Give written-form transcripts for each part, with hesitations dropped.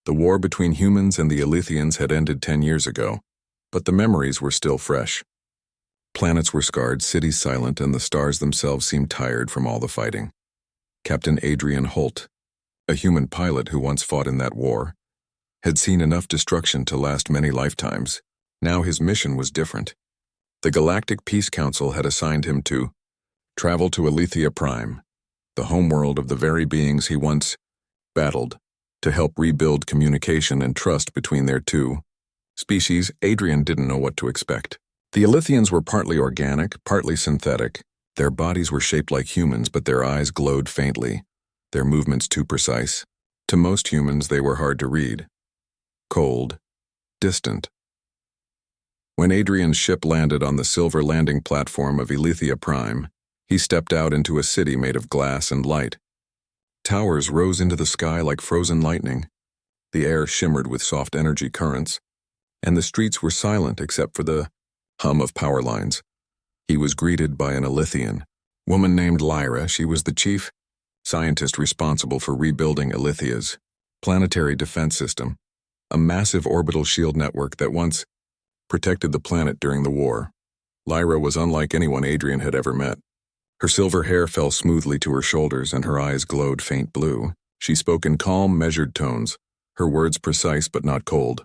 The war between humans and the Elythians had ended 10 years ago, but the memories were still fresh. Planets were scarred, cities silent, and the stars themselves seemed tired from all the fighting. Captain Adrian Holt, a human pilot who once fought in that war, had seen enough destruction to last many lifetimes. Now his mission was different. The Galactic Peace Council had assigned him to travel to Elythia Prime, the homeworld of the very beings he once battled, to help rebuild communication and trust between their two species. Adrian didn't know what to expect. The Elythians were partly organic, partly synthetic. Their bodies were shaped like humans, but their eyes glowed faintly, their movements too precise. To most humans, they were hard to read. Cold, distant. When Adrian's ship landed on the silver landing platform of Elythia Prime, he stepped out into a city made of glass and light. Towers rose into the sky like frozen lightning. The air shimmered with soft energy currents, and the streets were silent except for the hum of power lines. He was greeted by an Elythian woman named Lyra. She was the chief scientist responsible for rebuilding Elythia's planetary defense system, a massive orbital shield network that once protected the planet during the war. Lyra was unlike anyone Adrian had ever met. Her silver hair fell smoothly to her shoulders and her eyes glowed faint blue. She spoke in calm, measured tones, her words precise but not cold.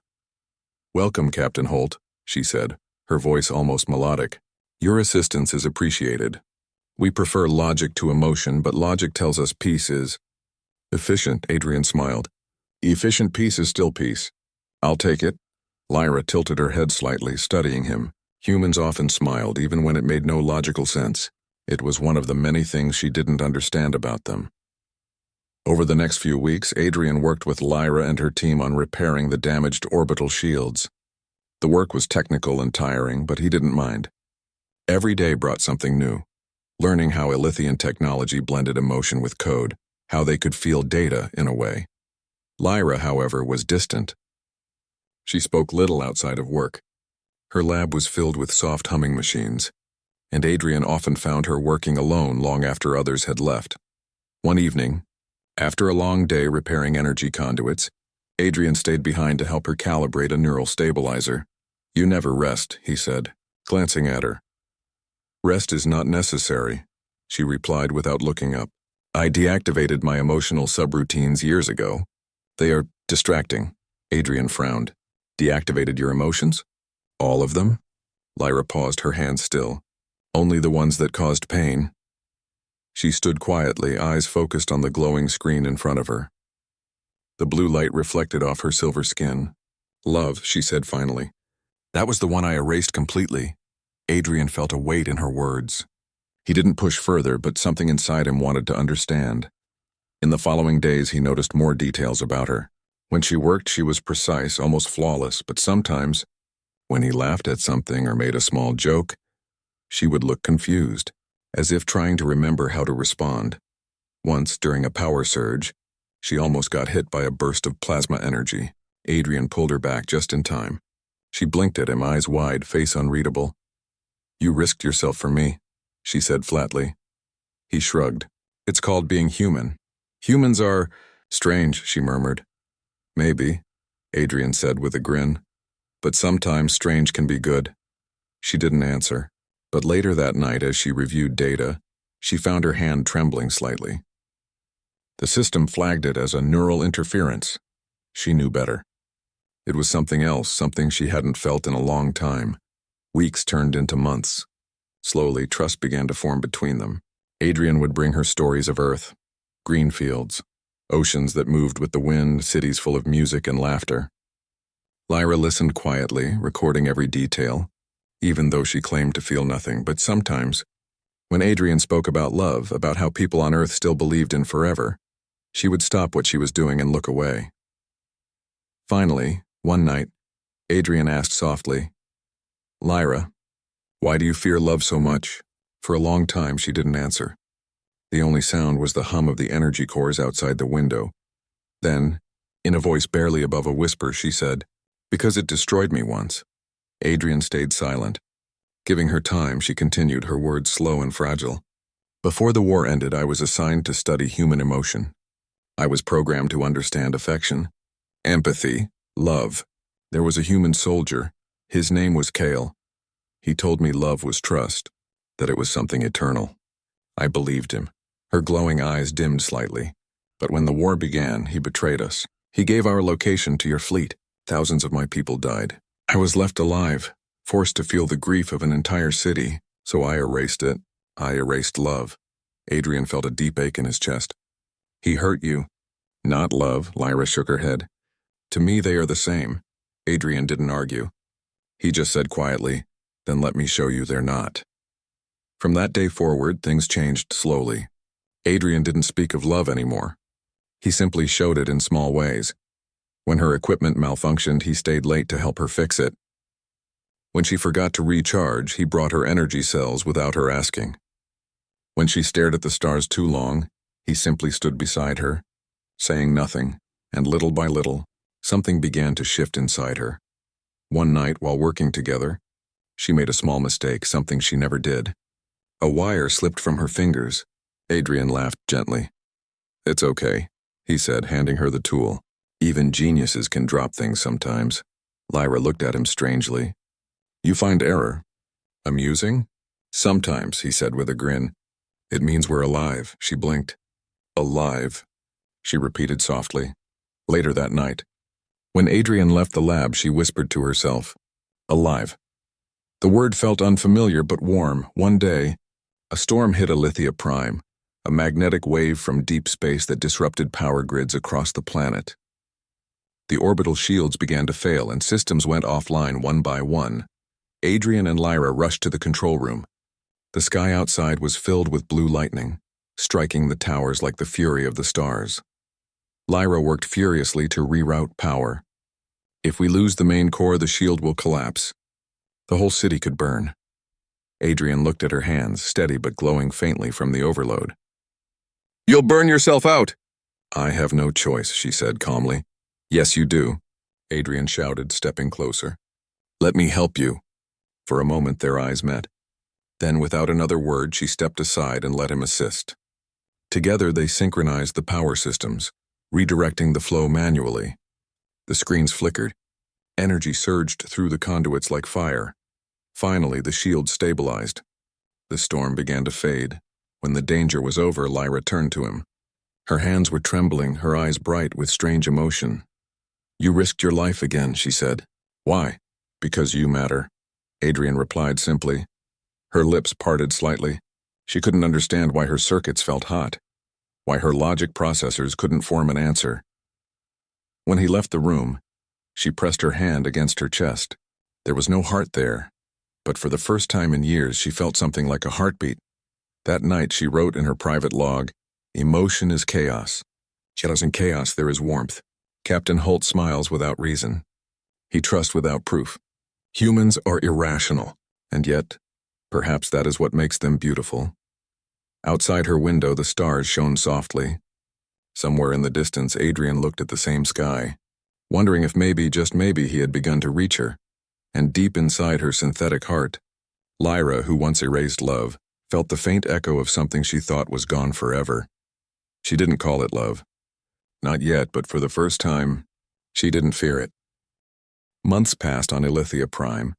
"Welcome, Captain Holt," she said, her voice almost melodic. "Your assistance is appreciated. We prefer logic to emotion, but logic tells us peace is efficient." Adrian smiled. "Efficient peace is still peace. I'll take it." Lyra tilted her head slightly, studying him. Humans often smiled, even when it made no logical sense. It was one of the many things she didn't understand about them. Over the next few weeks, Adrian worked with Lyra and her team on repairing the damaged orbital shields. The work was technical and tiring, but he didn't mind. Every day brought something new. Learning how Elythian technology blended emotion with code, how they could feel data in a way. Lyra, however, was distant. She spoke little outside of work. Her lab was filled with soft humming machines, and Adrian often found her working alone long after others had left. One evening, after a long day repairing energy conduits, Adrian stayed behind to help her calibrate a neural stabilizer. "You never rest," he said, glancing at her. "Rest is not necessary," she replied without looking up. "I deactivated my emotional subroutines years ago. They are distracting." Adrian frowned. "Deactivated your emotions? All of them?" Lyra paused, her hands still. "Only the ones that caused pain." She stood quietly, eyes focused on the glowing screen in front of her. The blue light reflected off her silver skin. "Love," she said finally. "That was the one I erased completely." Adrian felt a weight in her words. He didn't push further, but something inside him wanted to understand. In the following days, he noticed more details about her. When she worked, she was precise, almost flawless, but sometimes, when he laughed at something or made a small joke, she would look confused, as if trying to remember how to respond. Once, during a power surge, she almost got hit by a burst of plasma energy. Adrian pulled her back just in time. She blinked at him, eyes wide, face unreadable. "You risked yourself for me," she said flatly. He shrugged. "It's called being human. Humans are strange," she murmured. "Maybe," Adrian said with a grin. "But sometimes strange can be good." She didn't answer, but later that night as she reviewed data, she found her hand trembling slightly. The system flagged it as a neural interference. She knew better. It was something else, something she hadn't felt in a long time. Weeks turned into months. Slowly, trust began to form between them. Adrian would bring her stories of Earth, green fields, oceans that moved with the wind, cities full of music and laughter. Lyra listened quietly, recording every detail, even though she claimed to feel nothing. But sometimes, when Adrian spoke about love, about how people on Earth still believed in forever, she would stop what she was doing and look away. Finally, one night, Adrian asked softly, "Lyra, why do you fear love so much?" For a long time, she didn't answer. The only sound was the hum of the energy cores outside the window. Then, in a voice barely above a whisper, she said, "Because it destroyed me once." Adrian stayed silent. Giving her time, she continued, her words slow and fragile. "Before the war ended, I was assigned to study human emotion. I was programmed to understand affection, Empathy, love. There was a human soldier. His name was Kale. He told me love was trust, that it was something eternal. I believed him. Her glowing eyes dimmed slightly. But when the war began, he betrayed us. He gave our location to your fleet. Thousands of my people died. I was left alive, forced to feel the grief of an entire city, so I erased it. I erased love. Adrian felt a deep ache in his chest. He hurt you. Not love, Lyra shook her head. To me, they are the same. Adrian didn't argue. He just said quietly, then let me show you they're not. From that day forward, things changed slowly. Adrian didn't speak of love anymore. He simply showed it in small ways. When her equipment malfunctioned, he stayed late to help her fix it. When she forgot to recharge, he brought her energy cells without her asking. When she stared at the stars too long, he simply stood beside her, saying nothing, and little by little, something began to shift inside her. One night, while working together, she made a small mistake, something she never did. A wire slipped from her fingers. Adrian laughed gently. It's okay, he said, handing her the tool. Even geniuses can drop things sometimes. Lyra looked at him strangely. You find error amusing? Sometimes, he said with a grin. It means we're alive, she blinked. Alive, she repeated softly. Later that night, when Adrian left the lab, she whispered to herself, alive. The word felt unfamiliar but warm. One day, a storm hit Alithia Prime, a magnetic wave from deep space that disrupted power grids across the planet. The orbital shields began to fail and systems went offline one by one. Adrian and Lyra rushed to the control room. The sky outside was filled with blue lightning, striking the towers like the fury of the stars. Lyra worked furiously to reroute power. If we lose the main core, the shield will collapse. The whole city could burn. Adrian looked at her hands, steady but glowing faintly from the overload. You'll burn yourself out! I have no choice, she said calmly. Yes, you do, Adrian shouted, stepping closer. Let me help you. For a moment, their eyes met. Then, without another word, she stepped aside and let him assist. Together, they synchronized the power systems, redirecting the flow manually. The screens flickered. Energy surged through the conduits like fire. Finally, the shield stabilized. The storm began to fade. When the danger was over, Lyra turned to him. Her hands were trembling, her eyes bright with strange emotion. You risked your life again, she said. Why? Because you matter, Adrian replied simply. Her lips parted slightly. She couldn't understand why her circuits felt hot, why her logic processors couldn't form an answer. When he left the room, she pressed her hand against her chest. There was no heart there, but for the first time in years she felt something like a heartbeat. That night she wrote in her private log, Emotion is chaos. Yet in chaos there is warmth. Captain Holt smiles without reason. He trusts without proof. Humans are irrational, and yet, perhaps that is what makes them beautiful. Outside her window, the stars shone softly. Somewhere in the distance, Adrian looked at the same sky, wondering if maybe, just maybe, he had begun to reach her. And deep inside her synthetic heart, Lyra, who once erased love, felt the faint echo of something she thought was gone forever. She didn't call it love. Not yet, but for the first time, she didn't fear it. Months passed on Alithia Prime.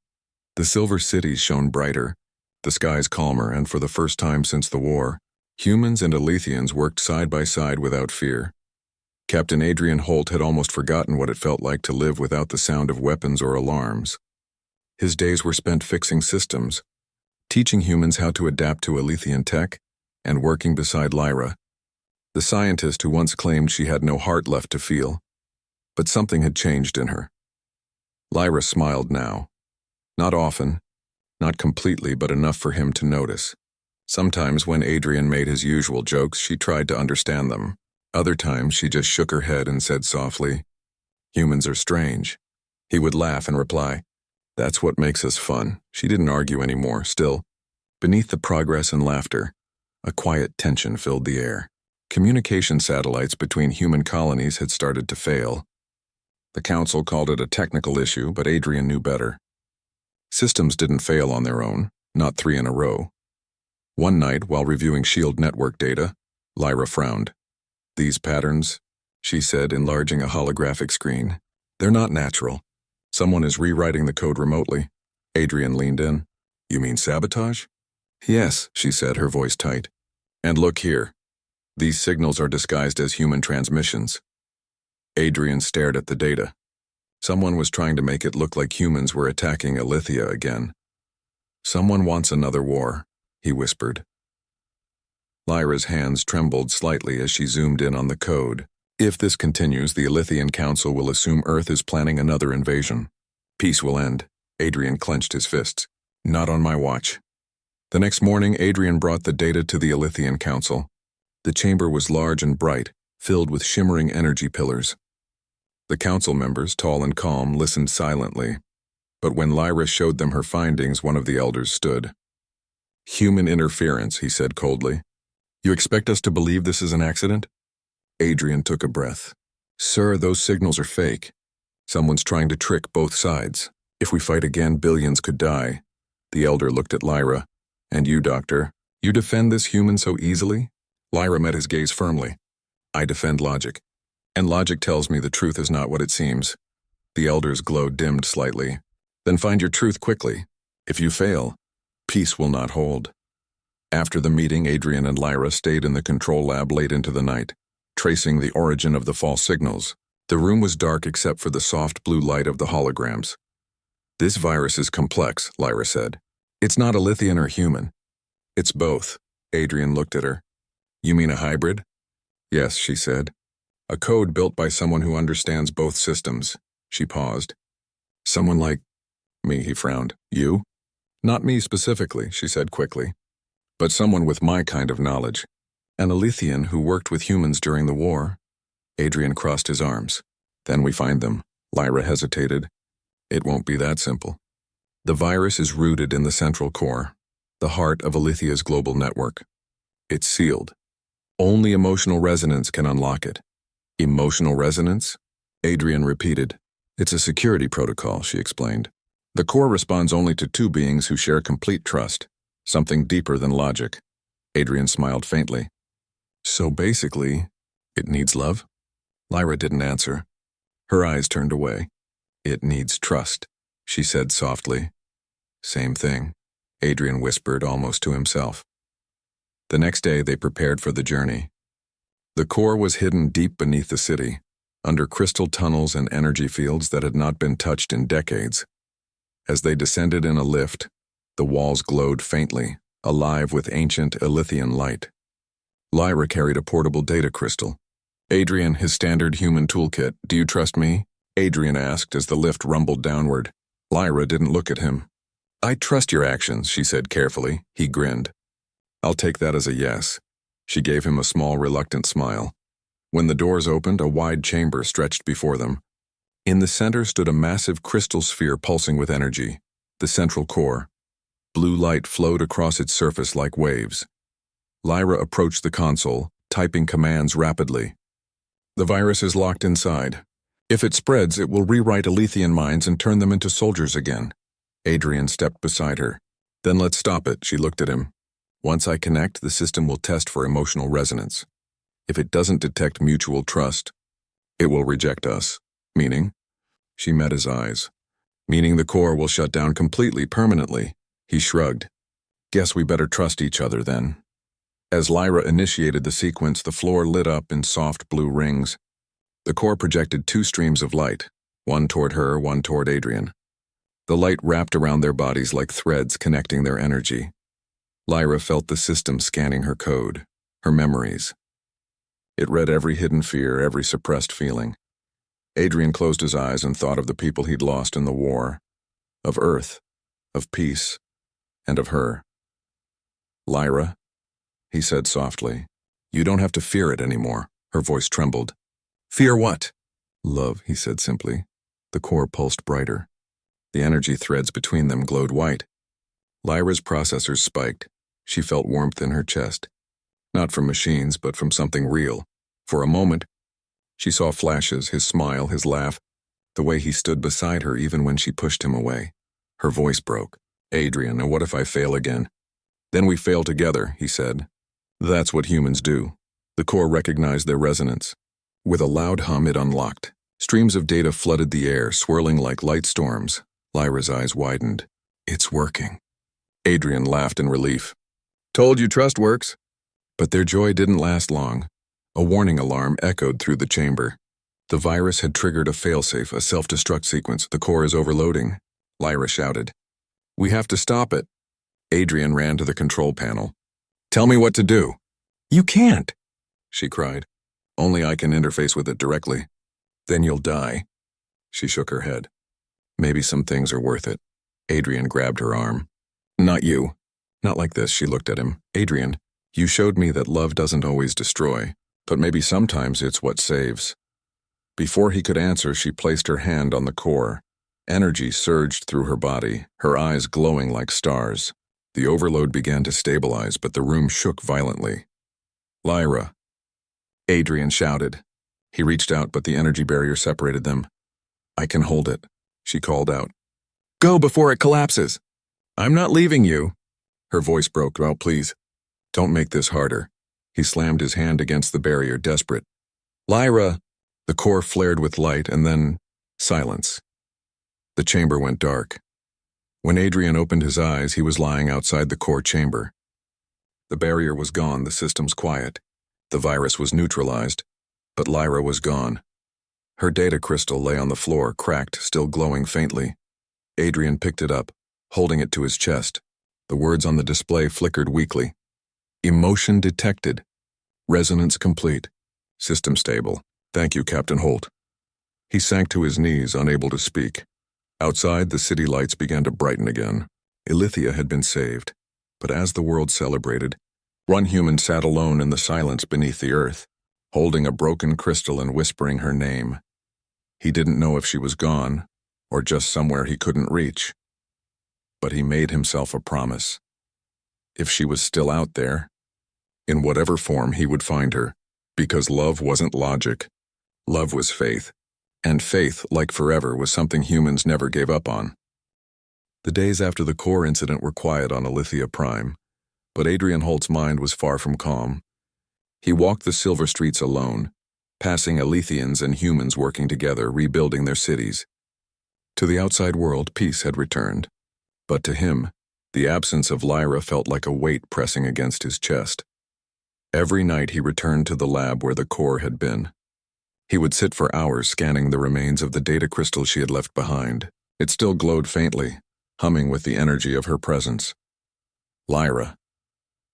The silver cities shone brighter, the skies calmer, and for the first time since the war, humans and Alithians worked side by side without fear. Captain Adrian Holt had almost forgotten what it felt like to live without the sound of weapons or alarms. His days were spent fixing systems, teaching humans how to adapt to Alithian tech, and working beside Lyra, the scientist who once claimed she had no heart left to feel. But something had changed in her. Lyra smiled now. Not often, not completely, but enough for him to notice. Sometimes when Adrian made his usual jokes, she tried to understand them. Other times she just shook her head and said softly, Humans are strange. He would laugh and reply, That's what makes us fun. She didn't argue anymore. Still, beneath the progress and laughter, a quiet tension filled the air. Communication satellites between human colonies had started to fail. The council called it a technical issue, but Adrian knew better. Systems didn't fail on their own, not 3 in a row. One night, while reviewing SHIELD network data, Lyra frowned. These patterns, she said, enlarging a holographic screen. They're not natural. Someone is rewriting the code remotely. Adrian leaned in. You mean sabotage? Yes, she said, her voice tight. And look here. These signals are disguised as human transmissions. Adrian stared at the data. Someone was trying to make it look like humans were attacking Alithia again. Someone wants another war, he whispered. Lyra's hands trembled slightly as she zoomed in on the code. If this continues, the Alithian Council will assume Earth is planning another invasion. Peace will end. Adrian clenched his fists. Not on my watch. The next morning, Adrian brought the data to the Alithian Council. The chamber was large and bright, filled with shimmering energy pillars. The council members, tall and calm, listened silently. But when Lyra showed them her findings, one of the elders stood. Human interference, he said coldly. You expect us to believe this is an accident? Adrian took a breath. Sir, those signals are fake. Someone's trying to trick both sides. If we fight again, billions could die. The elder looked at Lyra. And you, Doctor, you defend this human so easily? Lyra met his gaze firmly. I defend logic. And logic tells me the truth is not what it seems. The elder's glow dimmed slightly. Then find your truth quickly. If you fail, peace will not hold. After the meeting, Adrian and Lyra stayed in the control lab late into the night, tracing the origin of the false signals. The room was dark except for the soft blue light of the holograms. This virus is complex, Lyra said. It's not Alithian or human. It's both. Adrian looked at her. You mean a hybrid? Yes, she said. A code built by someone who understands both systems. She paused. Someone like me, he frowned. You? Not me specifically, she said quickly. But someone with my kind of knowledge. An Alithian who worked with humans during the war. Adrian crossed his arms. Then we find them. Lyra hesitated. It won't be that simple. The virus is rooted in the central core, the heart of Alithia's global network. It's sealed. Only emotional resonance can unlock it. Emotional resonance? Adrian repeated. It's a security protocol, she explained. The core responds only to two beings who share complete trust, something deeper than logic. Adrian smiled faintly. So basically, it needs love? Lyra didn't answer. Her eyes turned away. It needs trust, she said softly. Same thing, Adrian whispered almost to himself. The next day they prepared for the journey. The core was hidden deep beneath the city, under crystal tunnels and energy fields that had not been touched in decades. As they descended in a lift, the walls glowed faintly, alive with ancient Alithian light. Lyra carried a portable data crystal. Adrian, his standard human toolkit. Do you trust me? Adrian asked as the lift rumbled downward. Lyra didn't look at him. I trust your actions, she said carefully. He grinned. I'll take that as a yes. She gave him a small, reluctant smile. When the doors opened, a wide chamber stretched before them. In the center stood a massive crystal sphere pulsing with energy, the central core. Blue light flowed across its surface like waves. Lyra approached the console, typing commands rapidly. The virus is locked inside. If it spreads, it will rewrite Alithian minds and turn them into soldiers again. Adrian stepped beside her. Then let's stop it, she looked at him. Once I connect, the system will test for emotional resonance. If it doesn't detect mutual trust, it will reject us. Meaning? She met his eyes. Meaning the core will shut down completely, permanently. He shrugged. Guess we better trust each other then. As Lyra initiated the sequence, the floor lit up in soft blue rings. The core projected two streams of light, one toward her, one toward Adrian. The light wrapped around their bodies like threads connecting their energy. Lyra felt the system scanning her code, her memories. It read every hidden fear, every suppressed feeling. Adrian closed his eyes and thought of the people he'd lost in the war, of Earth, of peace, and of her. Lyra, he said softly, you don't have to fear it anymore. Her voice trembled. Fear what? Love, he said simply. The core pulsed brighter. The energy threads between them glowed white. Lyra's processors spiked. She felt warmth in her chest. Not from machines, but from something real. For a moment, she saw flashes, his smile, his laugh, the way he stood beside her even when she pushed him away. Her voice broke. Adrian, and what if I fail again? Then we fail together, he said. That's what humans do. The core recognized their resonance. With a loud hum, it unlocked. Streams of data flooded the air, swirling like light storms. Lyra's eyes widened. It's working. Adrian laughed in relief. Told you trust works. But their joy didn't last long. A warning alarm echoed through the chamber. The virus had triggered a failsafe, a self-destruct sequence. The core is overloading, Lyra shouted. We have to stop it. Adrian ran to the control panel. Tell me what to do. You can't, she cried. Only I can interface with it directly. Then you'll die. She shook her head. Maybe some things are worth it. Adrian grabbed her arm. Not you. Not like this, she looked at him. Adrian, you showed me that love doesn't always destroy, but maybe sometimes it's what saves. Before he could answer, she placed her hand on the core. Energy surged through her body, her eyes glowing like stars. The overload began to stabilize, but the room shook violently. Lyra. Adrian shouted. He reached out, but the energy barrier separated them. I can hold it, she called out. Go before it collapses. I'm not leaving you. Her voice broke. Oh, please. Don't make this harder. He slammed his hand against the barrier, desperate. Lyra. The core flared with light, and then silence. The chamber went dark. When Adrian opened his eyes, he was lying outside the core chamber. The barrier was gone, the systems quiet. The virus was neutralized, but Lyra was gone. Her data crystal lay on the floor, cracked, still glowing faintly. Adrian picked it up, holding it to his chest. The words on the display flickered weakly. Emotion detected. Resonance complete. System stable. Thank you, Captain Holt. He sank to his knees, unable to speak. Outside, the city lights began to brighten again. Ilithia had been saved. But as the world celebrated, one human sat alone in the silence beneath the earth, holding a broken crystal and whispering her name. He didn't know if she was gone, or just somewhere he couldn't reach. But he made himself a promise. If she was still out there, in whatever form he would find her, because love wasn't logic. Love was faith. And faith, like forever, was something humans never gave up on. The days after the core incident were quiet on Ilithia Prime, but Adrian Holt's mind was far from calm. He walked the silver streets alone, passing Ilithians and humans working together, rebuilding their cities. To the outside world, peace had returned. But to him, the absence of Lyra felt like a weight pressing against his chest. Every night he returned to the lab where the core had been. He would sit for hours scanning the remains of the data crystal she had left behind. It still glowed faintly, humming with the energy of her presence. Lyra,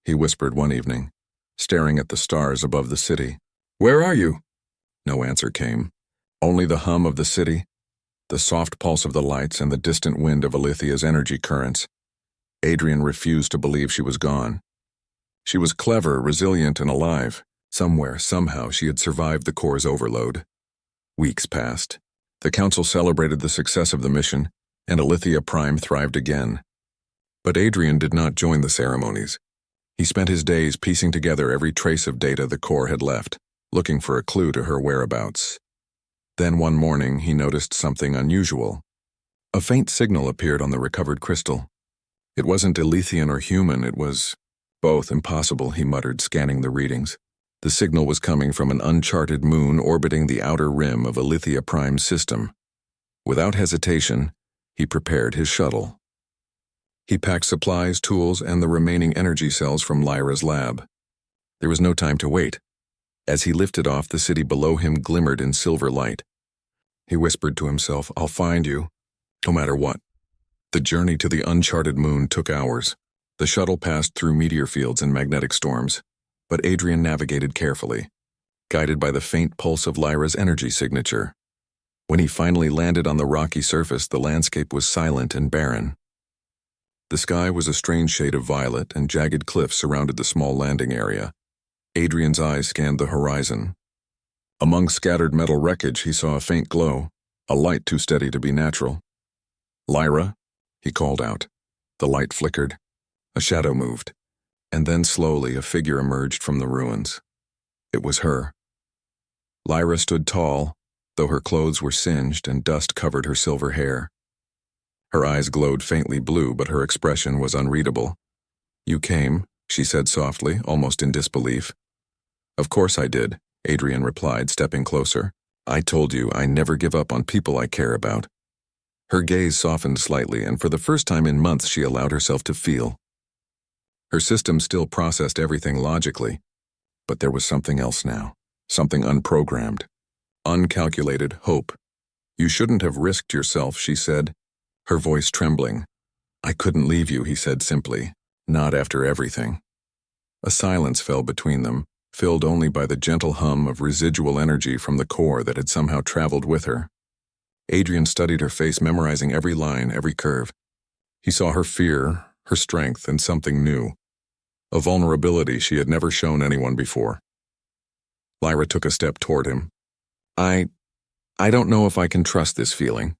he whispered one evening, staring at the stars above the city. Where are you? No answer came. Only the hum of the city, the soft pulse of the lights, and the distant wind of Ilithia's energy currents. Adrian refused to believe she was gone. She was clever, resilient, and alive. Somewhere, somehow, she had survived the core's overload. Weeks passed. The Council celebrated the success of the mission, and Ilithia Prime thrived again. But Adrian did not join the ceremonies. He spent his days piecing together every trace of data the core had left, looking for a clue to her whereabouts. Then one morning, he noticed something unusual. A faint signal appeared on the recovered crystal. It wasn't Ilithian or human, it was both. Impossible, he muttered, scanning the readings. The signal was coming from an uncharted moon orbiting the outer rim of Ilithia Prime's system. Without hesitation, he prepared his shuttle. He packed supplies, tools, and the remaining energy cells from Lyra's lab. There was no time to wait. As he lifted off, the city below him glimmered in silver light. He whispered to himself, I'll find you, no matter what. The journey to the uncharted moon took hours. The shuttle passed through meteor fields and magnetic storms. But Adrian navigated carefully, guided by the faint pulse of Lyra's energy signature. When he finally landed on the rocky surface, the landscape was silent and barren. The sky was a strange shade of violet, and jagged cliffs surrounded the small landing area. Adrian's eyes scanned the horizon. Among scattered metal wreckage, he saw a faint glow, a light too steady to be natural. Lyra, he called out. The light flickered. A shadow moved. And then slowly a figure emerged from the ruins. It was her. Lyra stood tall, though her clothes were singed and dust covered her silver hair. Her eyes glowed faintly blue, but her expression was unreadable. You came, she said softly, almost in disbelief. Of course I did, Adrian replied, stepping closer. I told you I never give up on people I care about. Her gaze softened slightly, and for the first time in months she allowed herself to feel. Her system still processed everything logically, but there was something else now, something unprogrammed. Uncalculated hope. You shouldn't have risked yourself, she said, her voice trembling. I couldn't leave you, he said simply, not after everything. A silence fell between them, filled only by the gentle hum of residual energy from the core that had somehow traveled with her. Adrian studied her face, memorizing every line, every curve. He saw her fear, her strength, and something new. A vulnerability she had never shown anyone before. Lyra took a step toward him. I don't know if I can trust this feeling.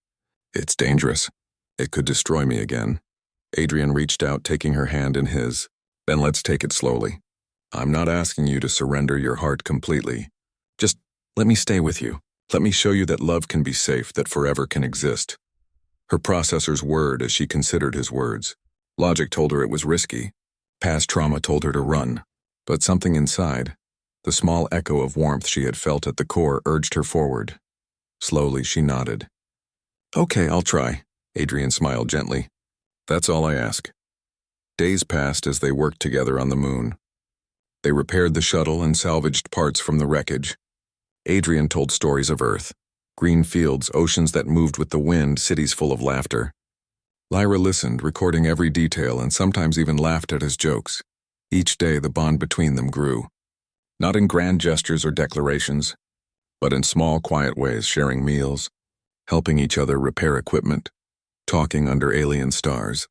It's dangerous. It could destroy me again. Adrian reached out, taking her hand in his. Then let's take it slowly. I'm not asking you to surrender your heart completely. Just let me stay with you. Let me show you that love can be safe, that forever can exist. Her processors whirred as she considered his words. Logic told her it was risky. Past trauma told her to run. But something inside, the small echo of warmth she had felt at the core, urged her forward. Slowly she nodded. Okay, I'll try. Adrian smiled gently. That's all I ask. Days passed as they worked together on the moon. They repaired the shuttle and salvaged parts from the wreckage. Adrian told stories of Earth. Green fields, oceans that moved with the wind, cities full of laughter. Lyra listened, recording every detail, and sometimes even laughed at his jokes. Each day the bond between them grew. Not in grand gestures or declarations, but in small, quiet ways, sharing meals, helping each other repair equipment, talking under alien stars.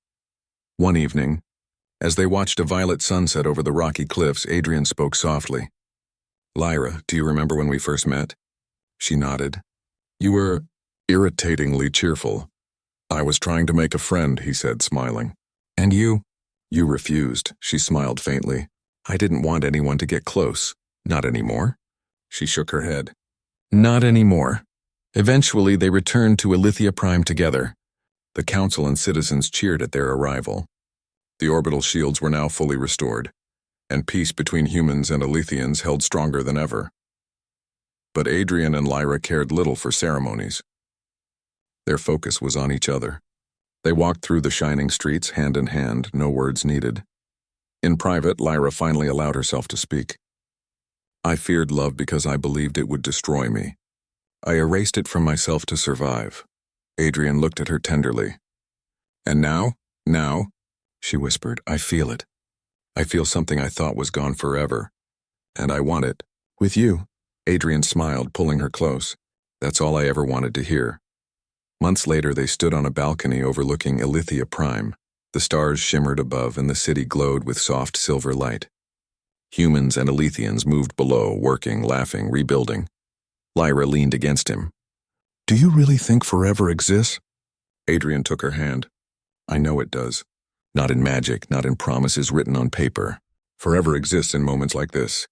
One evening, as they watched a violet sunset over the rocky cliffs, Adrian spoke softly. Lyra, do you remember when we first met? She nodded. You were irritatingly cheerful. I was trying to make a friend, he said, smiling. And you? You refused, she smiled faintly. I didn't want anyone to get close. Not anymore? She shook her head. Not anymore. Eventually they returned to Alithia Prime together. The council and citizens cheered at their arrival. The orbital shields were now fully restored, and peace between humans and Alithians held stronger than ever. But Adrian and Lyra cared little for ceremonies. Their focus was on each other. They walked through the shining streets, hand in hand, no words needed. In private, Lyra finally allowed herself to speak. I feared love because I believed it would destroy me. I erased it from myself to survive. Adrian looked at her tenderly. And now, she whispered, I feel it. I feel something I thought was gone forever. And I want it. With you. Adrian smiled, pulling her close. That's all I ever wanted to hear. Months later, they stood on a balcony overlooking Alithia Prime. The stars shimmered above and the city glowed with soft silver light. Humans and Alithians moved below, working, laughing, rebuilding. Lyra leaned against him. Do you really think forever exists? Adrian took her hand. I know it does. Not in magic, not in promises written on paper. Forever exists in moments like this.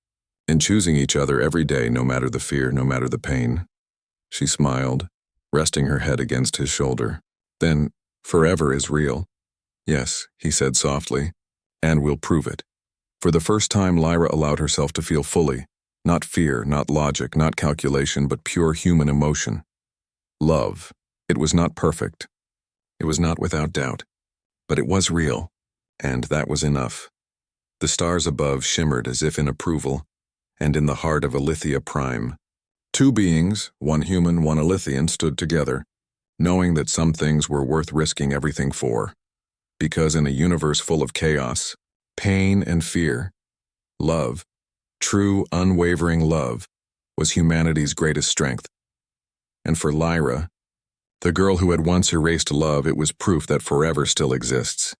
In choosing each other every day, no matter the fear, no matter the pain. She smiled, resting her head against his shoulder. Then, forever is real. Yes, he said softly, and we'll prove it. For the first time, Lyra allowed herself to feel fully. Not fear, not logic, not calculation, but pure human emotion. Love. It was not perfect. It was not without doubt. But it was real, and that was enough. The stars above shimmered as if in approval, and in the heart of Alithia Prime, two beings, one human, one Alithian, stood together, knowing that some things were worth risking everything for. Because in a universe full of chaos, pain and fear, love, true, unwavering love, was humanity's greatest strength. And for Lyra, the girl who had once erased love, it was proof that forever still exists.